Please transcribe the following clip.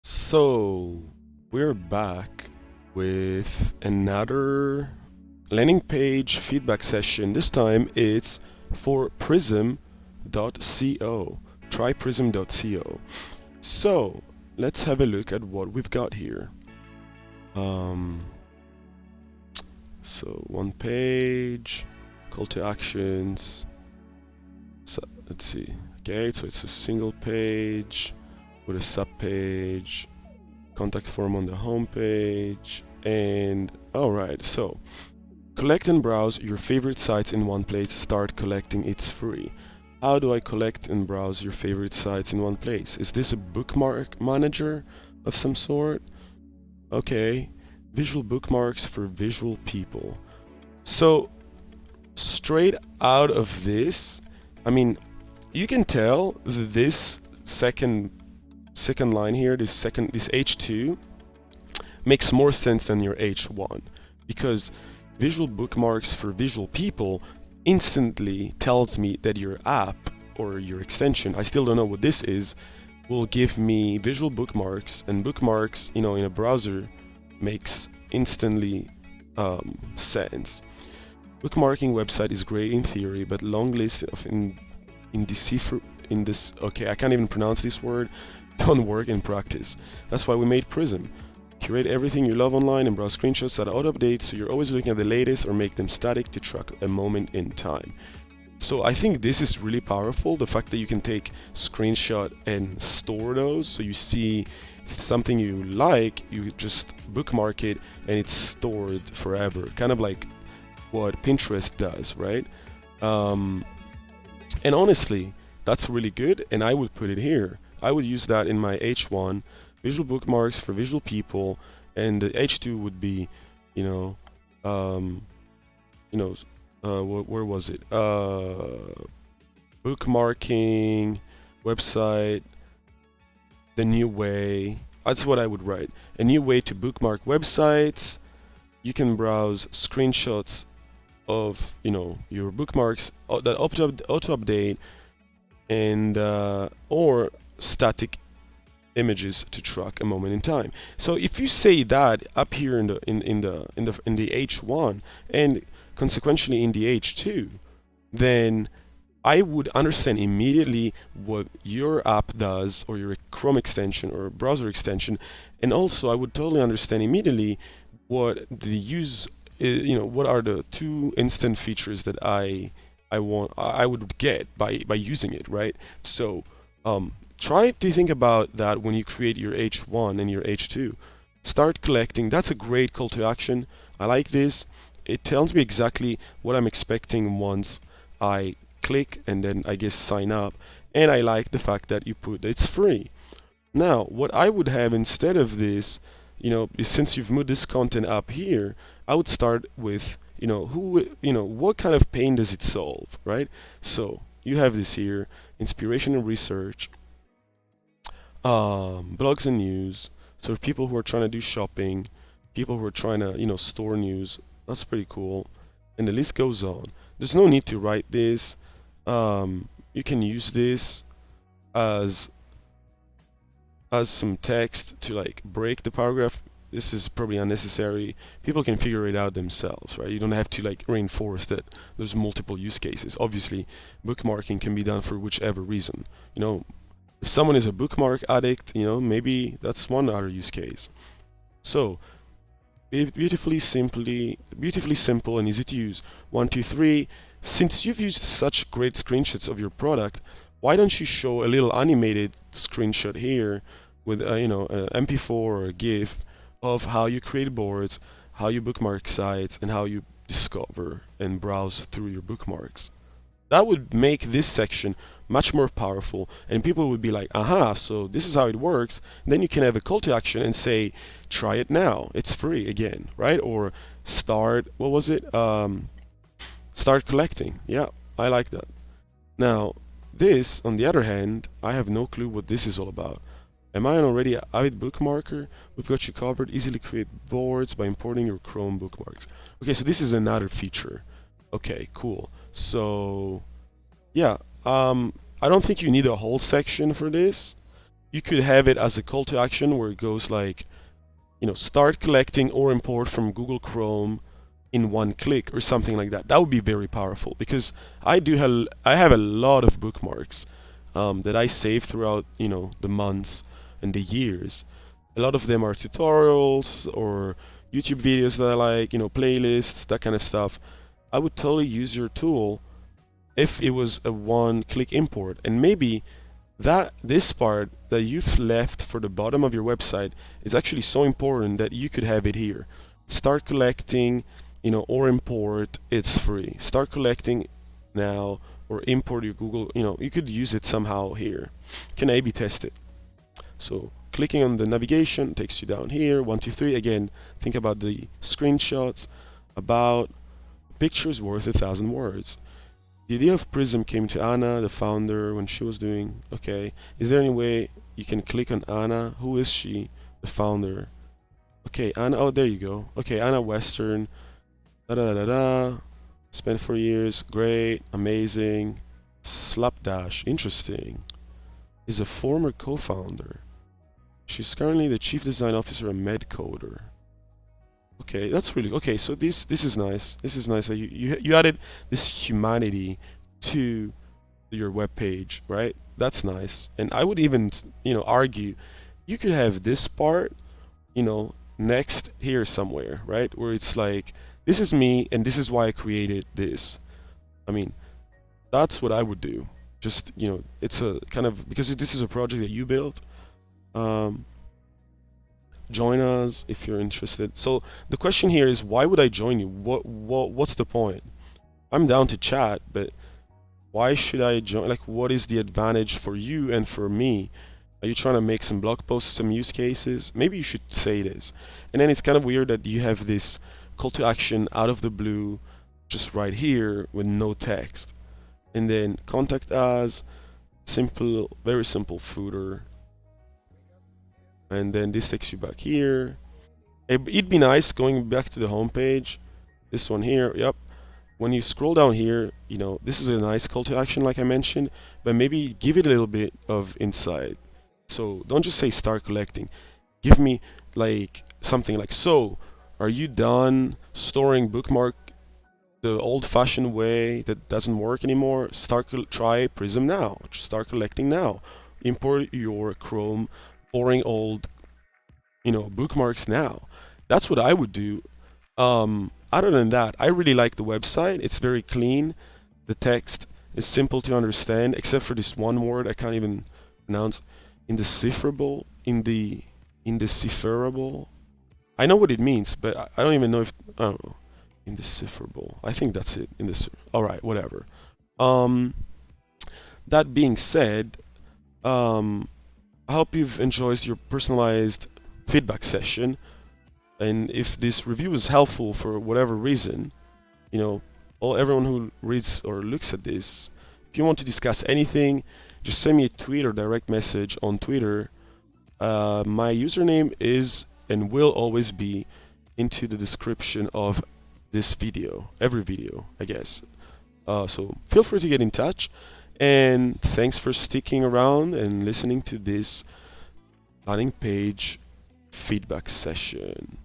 So we're back with another landing page feedback session. This time it's for prism.co. Try prism.co. So let's have a look at what we've got here. So one page, call to actions. So let's see. Okay, so it's a single page with a sub page, contact form on the home page, and alright, so collect and browse your favorite sites in one place. Start collecting, it's free. How do I collect and browse your favorite sites in one place? Is this a bookmark manager of some sort? Okay, visual bookmarks for visual people. So straight out of this, I mean, you can tell that this second line here, this H2 makes more sense than your H1, because visual bookmarks for visual people instantly tells me that your app or your extension, I still don't know what this is, will give me visual bookmarks, and bookmarks, in a browser makes instantly sense. Bookmarking website is great in theory, but long list of okay, I can't even pronounce this word, don't work in practice. That's why we made Prism. Curate everything you love online and browse screenshots that auto-update, so you're always looking at the latest, or make them static to track a moment in time. So I think this is really powerful, the fact that you can take screenshot and store those, so you see something you like, you just bookmark it and it's stored forever, kind of like what Pinterest does, right? And honestly, that's really good, and I would put it here. I would use that in my H1, visual bookmarks for visual people, and the H2 would be, where was it? Bookmarking, website, the new way. That's what I would write. A new way to bookmark websites. You can browse screenshots of, your bookmarks that auto-update, and or static images to track a moment in time. So if you say that up here in the H1 and consequentially in the H2, then I would understand immediately what your app does, or your Chrome extension or browser extension, and also I would totally understand immediately what what are the two instant features that I would get by using it, right? So try to think about that when you create your H1 and your H2. Start collecting. That's a great call to action. I like this. It tells me exactly what I'm expecting once I click and then I guess sign up. And I like the fact that you put it's free. Now, what I would have instead of this, since you've moved this content up here, I would start with, what kind of pain does it solve, right? So you have this here, inspiration and research, blogs and news. So people who are trying to do shopping, people who are trying to, store news. That's pretty cool. And the list goes on. There's no need to write this. You can use this as some text to like break the paragraph. This is probably unnecessary. People can figure it out themselves, right? You don't have to like reinforce that there's multiple use cases. Obviously, bookmarking can be done for whichever reason. If someone is a bookmark addict, maybe that's one other use case. So beautifully simple and easy to use. 1, 2, 3. Since you've used such great screenshots of your product, why don't you show a little animated screenshot here with an MP4 or a GIF of how you create boards, how you bookmark sites, and how you discover and browse through your bookmarks. That would make this section much more powerful, and people would be like, aha, so this is how it works. Then you can have a call to action and say, try it now, it's free again, right? Or start, what was it? Start collecting. Yeah, I like that. Now, this, on the other hand, I have no clue what this is all about. Am I an already avid bookmarker? We've got you covered. Easily create boards by importing your Chrome bookmarks. Okay, so this is another feature. Okay, cool. So yeah, I don't think you need a whole section for this. You could have it as a call to action where it goes like, start collecting or import from Google Chrome in one click or something like that. That would be very powerful because I have a lot of bookmarks that I save throughout the months and the years. A lot of them are tutorials or YouTube videos that I like, playlists, that kind of stuff. I would totally use your tool if it was a one-click import, and maybe this part that you've left for the bottom of your website is actually so important that you could have it here. Start collecting, or import, it's free. Start collecting now or import your Google, you could use it somehow here. You can A/B test it. So clicking on the navigation takes you down here, 1, 2, 3. Again, think about the screenshots, about pictures worth 1,000 words. The idea of Prism came to Anna, the founder, when she was doing, okay, is there any way you can click on Anna? Who is she? The founder. Okay, Anna, oh, there you go. Okay, Anna Western, da-da-da-da, spent 4 years, great, amazing, slapdash, interesting, is a former co-founder. She's currently the chief design officer and medcoder. Okay, that's really okay. So this is nice. This is nice that you added this humanity to your web page, right? That's nice. And I would even argue you could have this part next here somewhere, right? Where it's like, this is me and this is why I created this. I mean, that's what I would do. Just it's a kind of, because this is a project that you built. Join us if you're interested. So the question here is, why would I join you? What's the point? I'm down to chat, but why should I join? Like, what is the advantage for you and for me? Are you trying to make some blog posts, some use cases? Maybe you should say this. And then it's kind of weird that you have this call to action out of the blue, just right here with no text. And then contact us, simple, very simple footer. And then this takes you back here. It'd be nice going back to the home page. This one here, yep. When you scroll down here, this is a nice call to action like I mentioned, but maybe give it a little bit of insight. So don't just say start collecting. Give me like something like, so are you done storing bookmark the old-fashioned way that doesn't work anymore? Try Prism now. Start collecting now. Import your Chrome boring old bookmarks now. That's what I would do. Other than that, I really like the website. It's very clean. The text is simple to understand, except for this one word I can't even pronounce. Indecipherable. Indecipherable. I know what it means, but I don't even know if, I don't know. Indecipherable. I think that's it. All right, whatever. That being said, I hope you've enjoyed your personalized feedback session. And if this review is helpful for whatever reason, everyone who reads or looks at this, if you want to discuss anything, just send me a tweet or direct message on Twitter. My username is and will always be into the description of this video, every video, I guess. So feel free to get in touch. And thanks for sticking around and listening to this landing page feedback session.